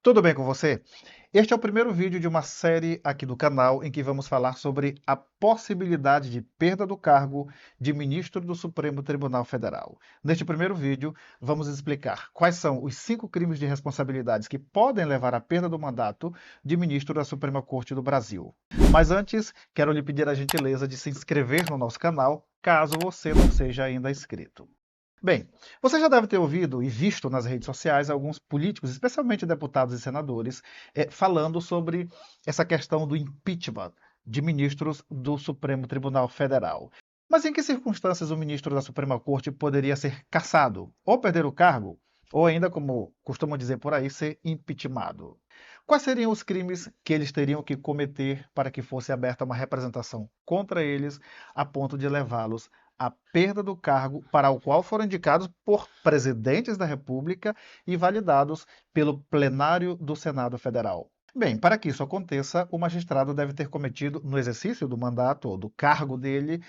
Tudo bem com você? Este é o primeiro vídeo de uma série aqui do canal em que vamos falar sobre a possibilidade de perda do cargo de ministro do Supremo Tribunal Federal. Neste primeiro vídeo, vamos explicar quais são os 5 crimes de responsabilidades que podem levar à perda do mandato de ministro da Suprema Corte do Brasil. Mas antes, quero lhe pedir a gentileza de se inscrever no nosso canal, caso você não seja ainda inscrito. Bem, você já deve ter ouvido e visto nas redes sociais alguns políticos, especialmente deputados e senadores, falando sobre essa questão do impeachment de ministros do Supremo Tribunal Federal. Mas em que circunstâncias o ministro da Suprema Corte poderia ser cassado, ou perder o cargo, ou ainda, como costumam dizer por aí, ser impeachmentado? Quais seriam os crimes que eles teriam que cometer para que fosse aberta uma representação contra eles, a ponto de levá-los à perda do cargo para o qual foram indicados por presidentes da República e validados pelo plenário do Senado Federal? Bem, para que isso aconteça, o magistrado deve ter cometido, no exercício do mandato ou do cargo dele,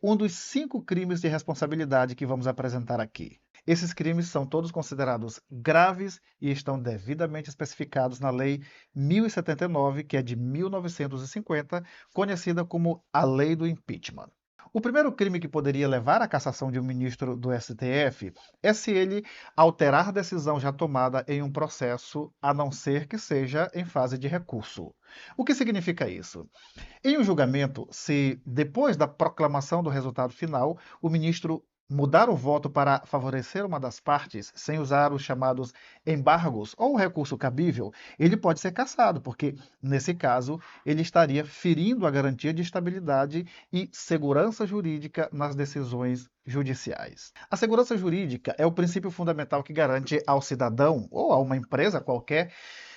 um dos 5 crimes de responsabilidade que vamos apresentar aqui. Esses crimes são todos considerados graves e estão devidamente especificados na Lei 1079, que é de 1950, conhecida como a Lei do Impeachment. O primeiro crime que poderia levar à cassação de um ministro do STF é se ele alterar a decisão já tomada em um processo, a não ser que seja em fase de recurso. O que significa isso? Em um julgamento, se depois da proclamação do resultado final, o ministro mudar o voto para favorecer uma das partes, sem usar os chamados embargos ou o recurso cabível, ele pode ser cassado, porque, nesse caso, ele estaria ferindo a garantia de estabilidade e segurança jurídica nas decisões judiciais. A segurança jurídica é o princípio fundamental que garante ao cidadão ou a uma empresa qualquer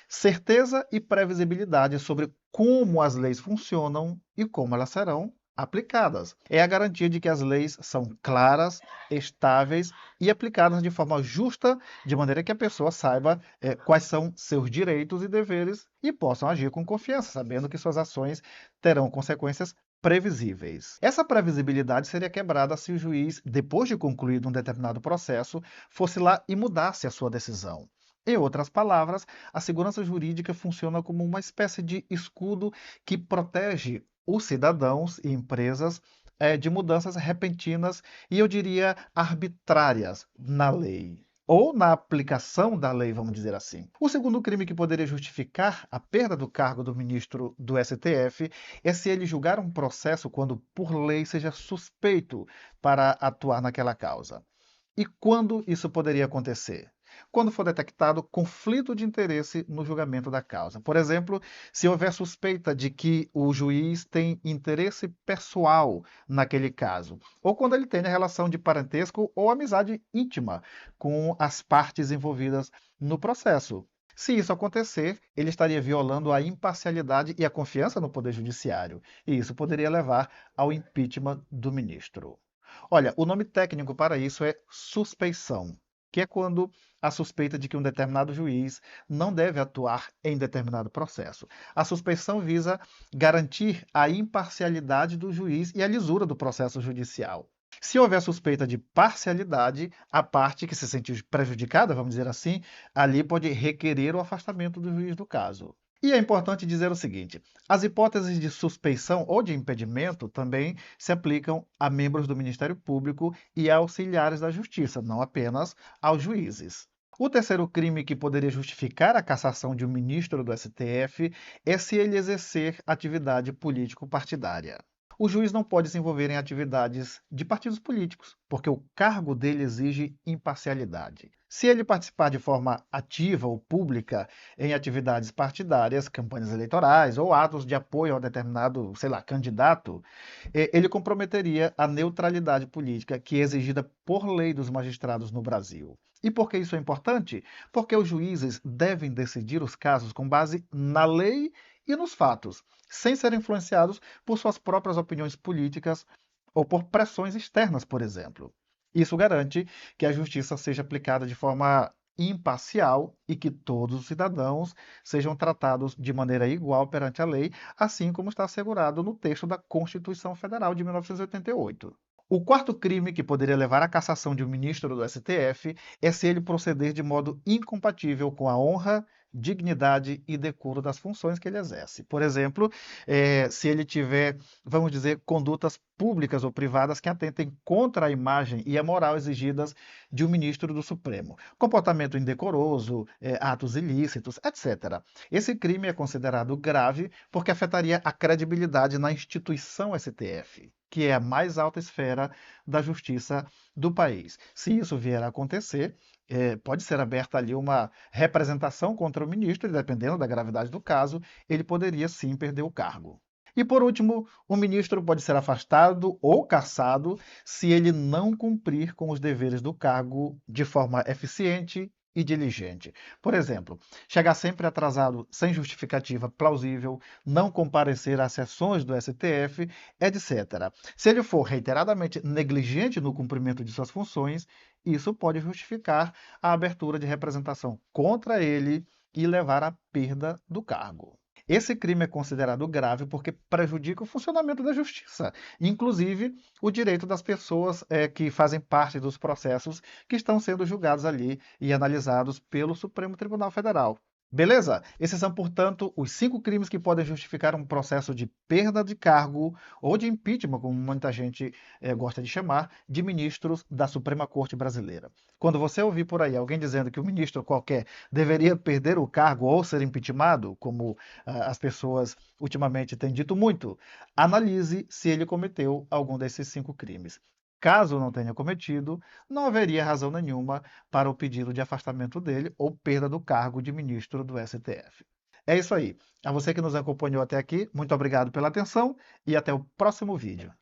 certeza e previsibilidade sobre como as leis funcionam e como elas serão aplicadas. É a garantia de que as leis são claras, estáveis e aplicadas de forma justa, de maneira que a pessoa saiba quais são seus direitos e deveres e possam agir com confiança, sabendo que suas ações terão consequências previsíveis. Essa previsibilidade seria quebrada se o juiz, depois de concluído um determinado processo, fosse lá e mudasse a sua decisão. Em outras palavras, a segurança jurídica funciona como uma espécie de escudo que protege os cidadãos e empresas de mudanças repentinas e, eu diria, arbitrárias na lei. Ou na aplicação da lei, vamos dizer assim. O segundo crime que poderia justificar a perda do cargo do ministro do STF é se ele julgar um processo quando, por lei, seja suspeito para atuar naquela causa. E quando isso poderia acontecer? Quando for detectado conflito de interesse no julgamento da causa. Por exemplo, se houver suspeita de que o juiz tem interesse pessoal naquele caso, ou quando ele tenha relação de parentesco ou amizade íntima com as partes envolvidas no processo. Se isso acontecer, ele estaria violando a imparcialidade e a confiança no Poder Judiciário, e isso poderia levar ao impeachment do ministro. Olha, o nome técnico para isso é suspeição, que é quando há suspeita de que um determinado juiz não deve atuar em determinado processo. A suspeição visa garantir a imparcialidade do juiz e a lisura do processo judicial. Se houver suspeita de parcialidade, a parte que se sentir prejudicada, vamos dizer assim, ali pode requerer o afastamento do juiz do caso. E é importante dizer o seguinte: as hipóteses de suspeição ou de impedimento também se aplicam a membros do Ministério Público e a auxiliares da Justiça, não apenas aos juízes. O terceiro crime que poderia justificar a cassação de um ministro do STF é se ele exercer atividade político-partidária. O juiz não pode se envolver em atividades de partidos políticos, porque o cargo dele exige imparcialidade. Se ele participar de forma ativa ou pública em atividades partidárias, campanhas eleitorais ou atos de apoio a determinado, sei lá, candidato, ele comprometeria a neutralidade política que é exigida por lei dos magistrados no Brasil. E por que isso é importante? Porque os juízes devem decidir os casos com base na lei e nos fatos, sem serem influenciados por suas próprias opiniões políticas ou por pressões externas, por exemplo. Isso garante que a justiça seja aplicada de forma imparcial e que todos os cidadãos sejam tratados de maneira igual perante a lei, assim como está assegurado no texto da Constituição Federal de 1988. O quarto crime que poderia levar à cassação de um ministro do STF é se ele proceder de modo incompatível com a honra, dignidade e decoro das funções que ele exerce. Por exemplo, se ele tiver, vamos dizer, condutas públicas ou privadas que atentem contra a imagem e a moral exigidas de um ministro do Supremo. Comportamento indecoroso, atos ilícitos, etc. Esse crime é considerado grave porque afetaria a credibilidade na instituição STF, que é a mais alta esfera da justiça do país. Se isso vier a acontecer, pode ser aberta ali uma representação contra o ministro, e dependendo da gravidade do caso, ele poderia sim perder o cargo. E por último, o ministro pode ser afastado ou cassado se ele não cumprir com os deveres do cargo de forma eficiente e diligente. Por exemplo, chegar sempre atrasado sem justificativa plausível, não comparecer às sessões do STF, etc. Se ele for reiteradamente negligente no cumprimento de suas funções, isso pode justificar a abertura de representação contra ele e levar à perda do cargo. Esse crime é considerado grave porque prejudica o funcionamento da justiça, inclusive o direito das pessoas que fazem parte dos processos que estão sendo julgados ali e analisados pelo Supremo Tribunal Federal. Beleza? Esses são, portanto, os 5 crimes que podem justificar um processo de perda de cargo ou de impeachment, como muita gente gosta de chamar, de ministros da Suprema Corte Brasileira. Quando você ouvir por aí alguém dizendo que o ministro qualquer deveria perder o cargo ou ser impeachmentado, como as pessoas ultimamente têm dito muito, analise se ele cometeu algum desses 5 crimes. Caso não tenha cometido, não haveria razão nenhuma para o pedido de afastamento dele ou perda do cargo de ministro do STF. É isso aí. A você que nos acompanhou até aqui, muito obrigado pela atenção e até o próximo vídeo.